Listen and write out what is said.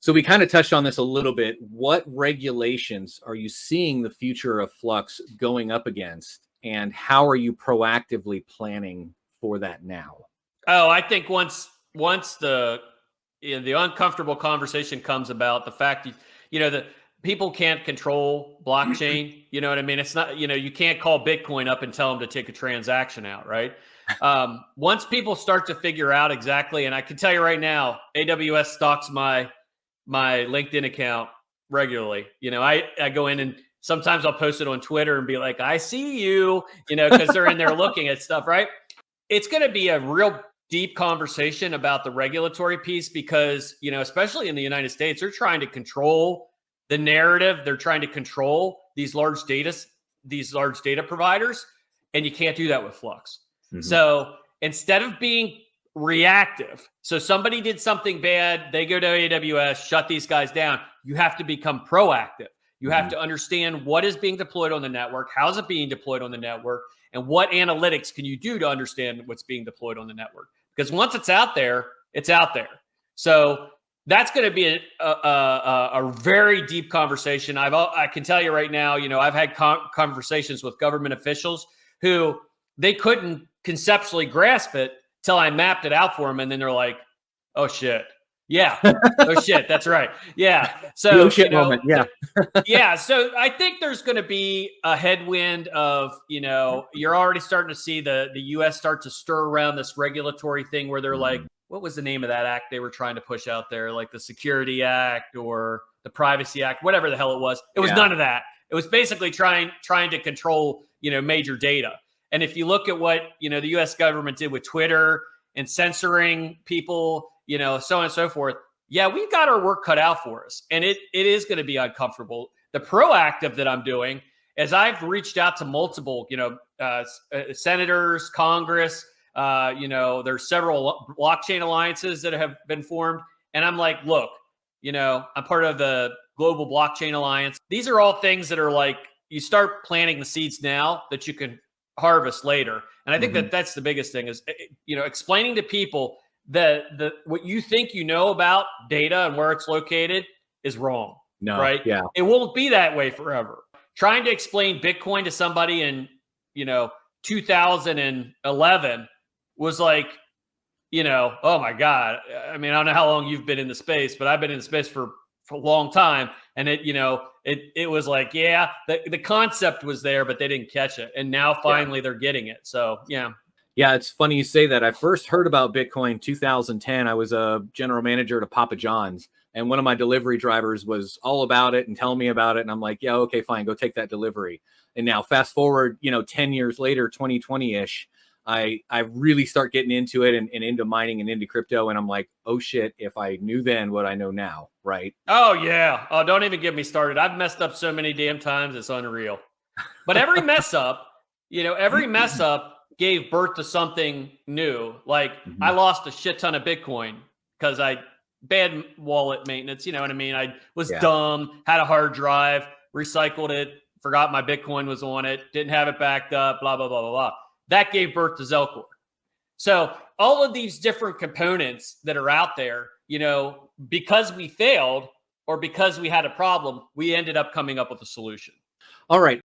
So we kind of touched on this a little bit. What regulations are you seeing the future of Flux going up against, and how are you proactively planning for that now? Oh, I think once the the uncomfortable conversation comes about the fact that people can't control blockchain. You know what I mean? It's not, you can't call Bitcoin up and tell them to take a transaction out, right? Once people start to figure out exactly, and I can tell you right now, AWS stalks my LinkedIn account regularly. I go in and sometimes I'll post it on Twitter and be like, I see you, because they're in there looking at stuff, right? It's going to be a real deep conversation about the regulatory piece because, especially in the United States, they're trying to control the narrative. They're trying to control these large data providers, and you can't do that with Flux. Mm-hmm. So instead of being reactive, so somebody did something bad, they go to AWS, shut these guys down. You have to become proactive. You have to understand what is being deployed on the network, how's it being deployed on the network, and what analytics can you do to understand what's being deployed on the network. Because once it's out there, it's out there. So that's going to be a very deep conversation. I can tell you right now, I've had conversations with government officials who they couldn't conceptually grasp it till I mapped it out for them. And then they're like, oh, shit. Yeah. Oh, shit. That's right. Yeah. So, no shit moment. Yeah. Yeah. So I think there's going to be a headwind of, you're already starting to see the U.S. start to stir around this regulatory thing where they're like, what was the name of that act they were trying to push out there? Like the Security Act or the Privacy Act, whatever the hell it was. It was none of that. It was basically trying to control, major data. And if you look at what, the U.S. government did with Twitter and censoring people, so on and so forth. Yeah, we've got our work cut out for us. And it is going to be uncomfortable. The proactive that I'm doing is I've reached out to multiple, senators, Congress, there's several blockchain alliances that have been formed. And I'm like, look, I'm part of the Global Blockchain Alliance. These are all things that are like, you start planting the seeds now that you can harvest later. And I think that's the biggest thing is, explaining to people that what you think about data and where it's located is wrong. No, right? Yeah. It won't be that way forever. Trying to explain Bitcoin to somebody in, 2011 was like, oh my God. I mean, I don't know how long you've been in the space, but I've been in the space for a long time. And it was like, yeah, the concept was there, but they didn't catch it. And now finally they're getting it. So, yeah. Yeah, it's funny you say that. I first heard about Bitcoin in 2010. I was a general manager at Papa John's, and one of my delivery drivers was all about it and telling me about it. And I'm like, yeah, okay, fine, go take that delivery. And now fast forward, 10 years later, 2020-ish, I really start getting into it and into mining and into crypto. And I'm like, oh shit, if I knew then what I know now, right? Oh yeah. Oh, don't even get me started. I've messed up so many damn times. It's unreal. But every mess up, gave birth to something new. Like I lost a shit ton of Bitcoin because bad wallet maintenance. You know what I mean? I was dumb, had a hard drive, recycled it, forgot my Bitcoin was on it, didn't have it backed up, blah, blah, blah, blah, blah. That gave birth to Zelcore. So all of these different components that are out there, because we failed or because we had a problem, we ended up coming up with a solution. All right.